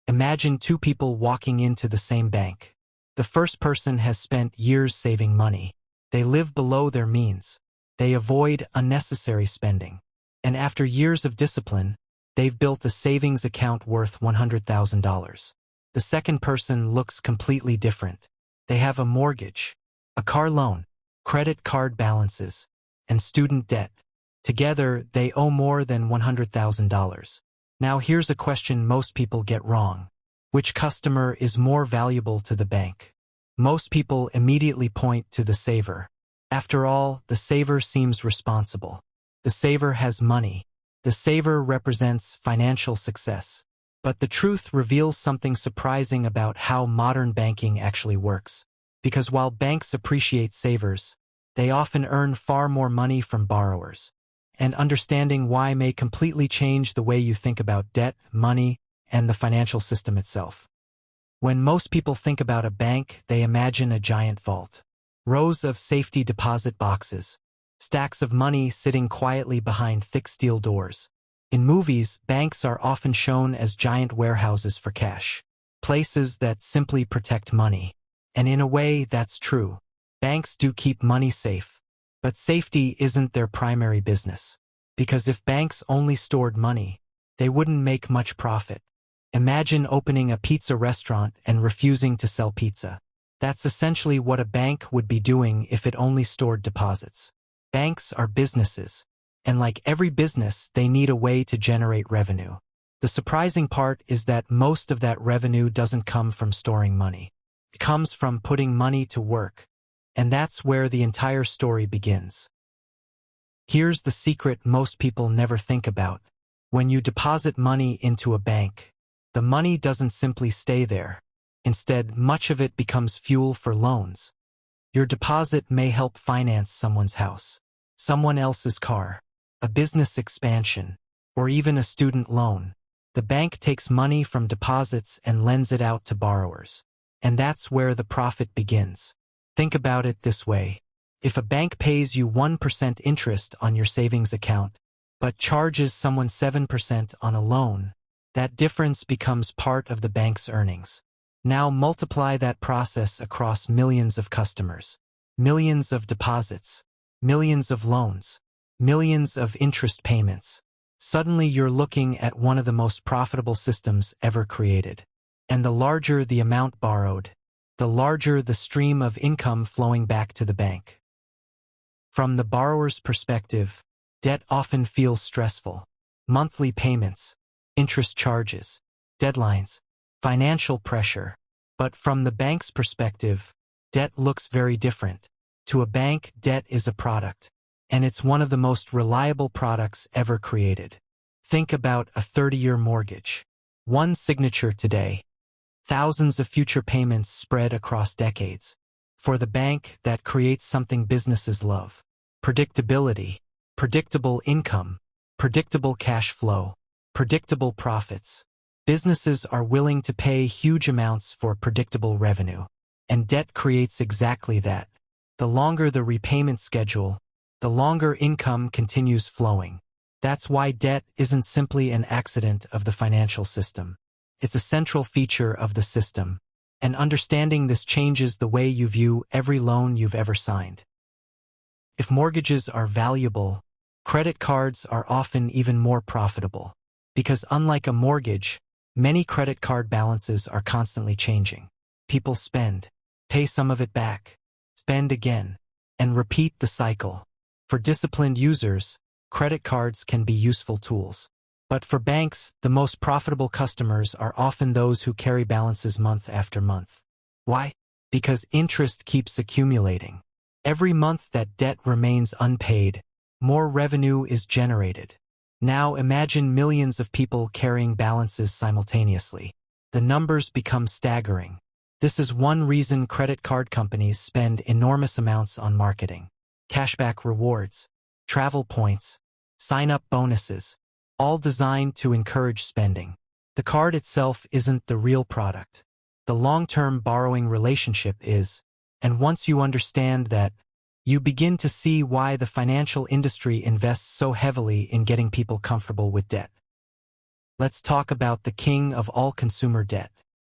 Imagine two people walking into the same bank. The first person has spent years saving money. They live below their means. They avoid unnecessary spending. And after years of discipline, they've built a savings account worth $100,000. The second person looks completely different. They have a mortgage, a car loan, credit card balances, and student debt. Together, they owe more than $100,000. Now here's a question most people get wrong. Which customer is more valuable to the bank? Most people immediately point to the saver. After all, the saver seems responsible. The saver has money. The saver represents financial success. But the truth reveals something surprising about how modern banking actually works. Because while banks appreciate savers, they often earn far more money from borrowers. And understanding why may completely change the way you think about debt, money, and the financial system itself. When most people think about a bank, they imagine a giant vault. Rows of safety deposit boxes. Stacks of money sitting quietly behind thick steel doors. In movies, banks are often shown as giant warehouses for cash. Places that simply protect money. And in a way, that's true. Banks do keep money safe. But safety isn't their primary business. Because if banks only stored money, they wouldn't make much profit. Imagine opening a pizza restaurant and refusing to sell pizza. That's essentially what a bank would be doing if it only stored deposits. Banks are businesses, and like every business, they need a way to generate revenue. The surprising part is that most of that revenue doesn't come from storing money. It comes from putting money to work. And that's where the entire story begins. Here's the secret most people never think about. When you deposit money into a bank, the money doesn't simply stay there. Instead, much of it becomes fuel for loans. Your deposit may help finance someone's house, someone else's car, a business expansion, or even a student loan. The bank takes money from deposits and lends it out to borrowers. And that's where the profit begins. Think about it this way. If a bank pays you 1% interest on your savings account, but charges someone 7% on a loan, that difference becomes part of the bank's earnings. Now multiply that process across millions of customers, millions of deposits, millions of loans, millions of interest payments. Suddenly you're looking at one of the most profitable systems ever created. And the larger the amount borrowed, the larger the stream of income flowing back to the bank. From the borrower's perspective, debt often feels stressful. Monthly payments, interest charges, deadlines, financial pressure. But from the bank's perspective, debt looks very different. To a bank, debt is a product, and it's one of the most reliable products ever created. Think about a 30-year mortgage. One signature today. Thousands of future payments spread across decades. For the bank, that creates something businesses love. Predictability, predictable income, predictable cash flow, predictable profits. Businesses are willing to pay huge amounts for predictable revenue. And debt creates exactly that. The longer the repayment schedule, the longer income continues flowing. That's why debt isn't simply an accident of the financial system. It's a central feature of the system, and understanding this changes the way you view every loan you've ever signed. If mortgages are valuable, credit cards are often even more profitable, because unlike a mortgage, many credit card balances are constantly changing. People spend, pay some of it back, spend again, and repeat the cycle. For disciplined users, credit cards can be useful tools. But for banks, the most profitable customers are often those who carry balances month after month. Why? Because interest keeps accumulating. Every month that debt remains unpaid, more revenue is generated. Now imagine millions of people carrying balances simultaneously. The numbers become staggering. This is one reason credit card companies spend enormous amounts on marketing. Cashback rewards, travel points, sign-up bonuses. All designed to encourage spending. The card itself isn't the real product. The long-term borrowing relationship is, and once you understand that, you begin to see why the financial industry invests so heavily in getting people comfortable with debt. Let's talk about the king of all consumer debt,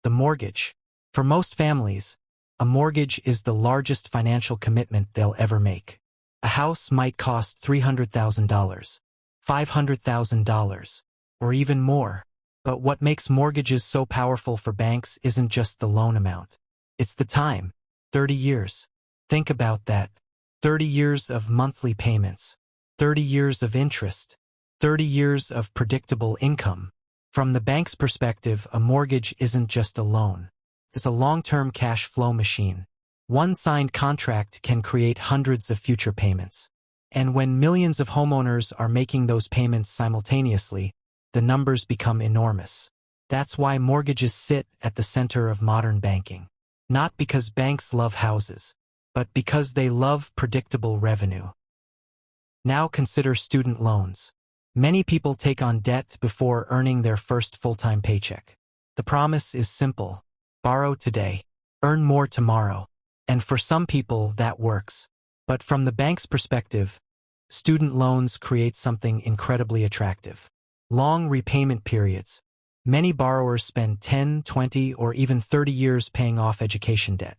the mortgage. For most families, a mortgage is the largest financial commitment they'll ever make. A house might cost $300,000, $500,000, or even more. But what makes mortgages so powerful for banks isn't just the loan amount. It's the time. 30 years. Think about that. 30 years of monthly payments. 30 years of interest. 30 years of predictable income. From the bank's perspective, a mortgage isn't just a loan. It's a long-term cash flow machine. One signed contract can create hundreds of future payments. And when millions of homeowners are making those payments simultaneously, the numbers become enormous. That's why mortgages sit at the center of modern banking. Not because banks love houses, but because they love predictable revenue. Now consider student loans. Many people take on debt before earning their first full-time paycheck. The promise is simple: borrow today, earn more tomorrow. And for some people, that works. But from the bank's perspective, student loans create something incredibly attractive. Long repayment periods. Many borrowers spend 10, 20, or even 30 years paying off education debt.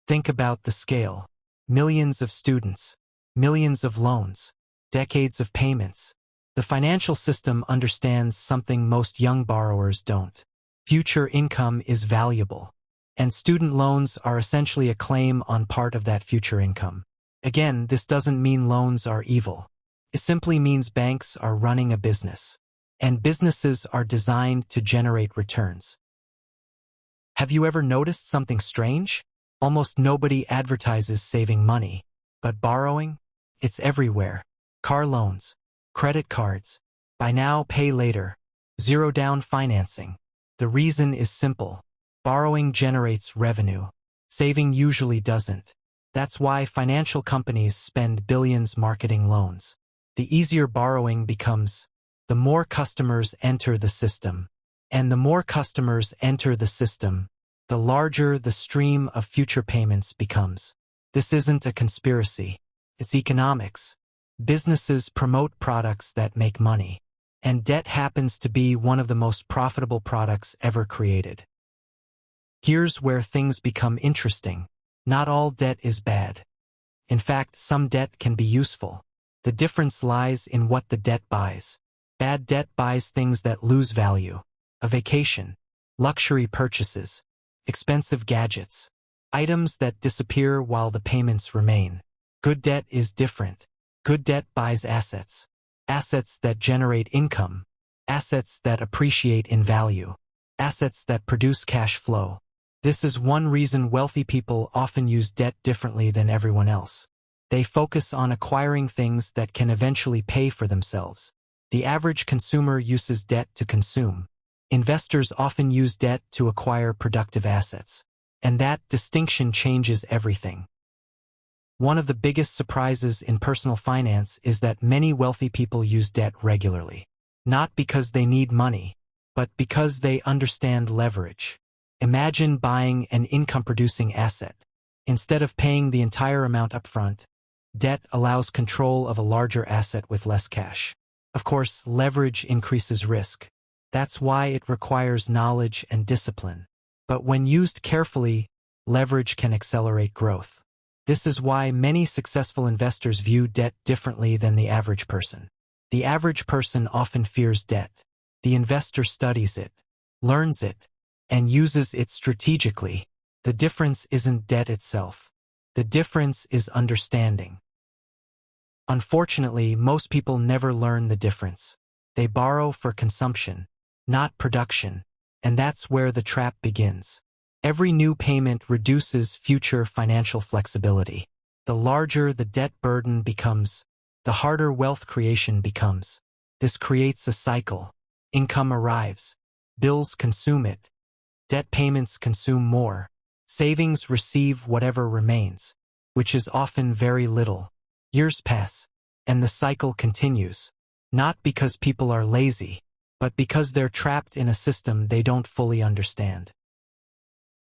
Think about the scale. Millions of students, millions of loans, decades of payments. The financial system understands something most young borrowers don't. Future income is valuable, and student loans are essentially a claim on part of that future income. Again, this doesn't mean loans are evil. It simply means banks are running a business, and businesses are designed to generate returns. Have you ever noticed something strange? Almost nobody advertises saving money, but borrowing? It's everywhere. Car loans, credit cards, buy now, pay later, zero down financing. The reason is simple. Borrowing generates revenue. Saving usually doesn't. That's why financial companies spend billions marketing loans. The easier borrowing becomes, the more customers enter the system. And the more customers enter the system, the larger the stream of future payments becomes. This isn't a conspiracy. It's economics. Businesses promote products that make money, and debt happens to be one of the most profitable products ever created. Here's where things become interesting. Not all debt is bad. In fact, some debt can be useful. The difference lies in what the debt buys. Bad debt buys things that lose value. A vacation, luxury purchases, expensive gadgets, items that disappear while the payments remain. Good debt is different. Good debt buys assets. Assets that generate income. Assets that appreciate in value. Assets that produce cash flow. This is one reason wealthy people often use debt differently than everyone else. They focus on acquiring things that can eventually pay for themselves. The average consumer uses debt to consume. Investors often use debt to acquire productive assets. And that distinction changes everything. One of the biggest surprises in personal finance is that many wealthy people use debt regularly. Not because they need money, but because they understand leverage. Imagine buying an income-producing asset. Instead of paying the entire amount upfront, debt allows control of a larger asset with less cash. Of course, leverage increases risk. That's why it requires knowledge and discipline. But when used carefully, leverage can accelerate growth. This is why many successful investors view debt differently than the average person. The average person often fears debt. The investor studies it, learns it, and uses it strategically. The difference isn't debt itself. The difference is understanding. Unfortunately, most people never learn the difference. They borrow for consumption, not production, and that's where the trap begins. Every new payment reduces future financial flexibility. The larger the debt burden becomes, the harder wealth creation becomes. This creates a cycle. Income arrives. Bills consume it. Debt payments consume more. Savings receive whatever remains, which is often very little. Years pass, and the cycle continues. Not because people are lazy, but because they're trapped in a system they don't fully understand.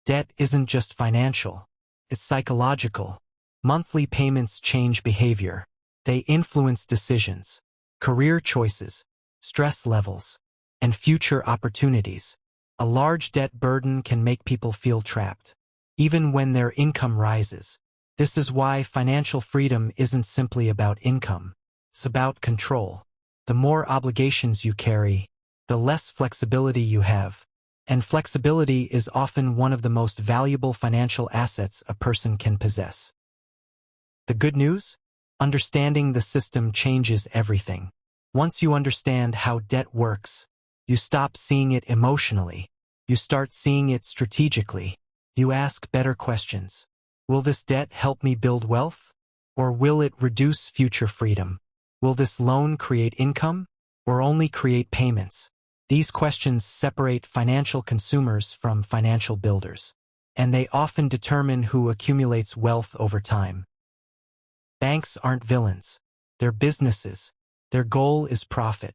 Debt isn't just financial. It's psychological. Monthly payments change behavior. They influence decisions, career choices, stress levels, and future opportunities. A large debt burden can make people feel trapped, even when their income rises. This is why financial freedom isn't simply about income. It's about control. The more obligations you carry, the less flexibility you have. And flexibility is often one of the most valuable financial assets a person can possess. The good news? Understanding the system changes everything. Once you understand how debt works, you stop seeing it emotionally. You start seeing it strategically. You ask better questions. Will this debt help me build wealth? Or will it reduce future freedom? Will this loan create income? Or only create payments? These questions separate financial consumers from financial builders, and they often determine who accumulates wealth over time. Banks aren't villains. They're businesses. Their goal is profit,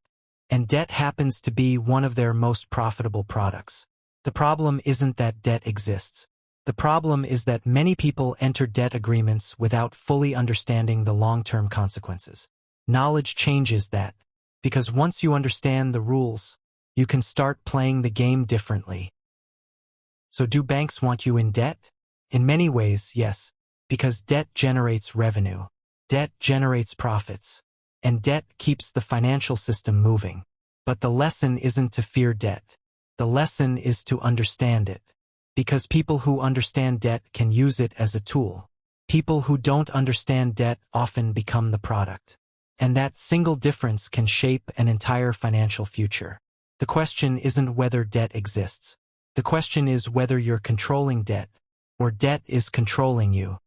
and debt happens to be one of their most profitable products. The problem isn't that debt exists. The problem is that many people enter debt agreements without fully understanding the long-term consequences. Knowledge changes that, because once you understand the rules, you can start playing the game differently. So do banks want you in debt? In many ways, yes, because debt generates revenue, debt generates profits, and debt keeps the financial system moving. But the lesson isn't to fear debt. The lesson is to understand it. Because people who understand debt can use it as a tool. People who don't understand debt often become the product. And that single difference can shape an entire financial future. The question isn't whether debt exists. The question is whether you're controlling debt, or debt is controlling you.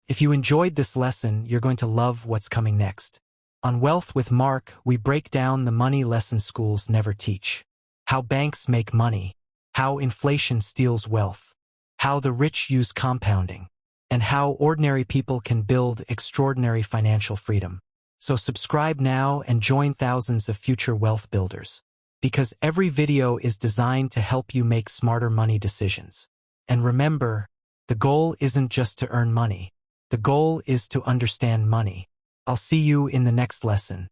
If you enjoyed this lesson, you're going to love what's coming next. On Wealth with Mark, we break down the money lessons schools never teach. How banks make money, how inflation steals wealth, how the rich use compounding, and how ordinary people can build extraordinary financial freedom. So subscribe now and join thousands of future wealth builders. Because every video is designed to help you make smarter money decisions. And remember, the goal isn't just to earn money. The goal is to understand money. I'll see you in the next lesson.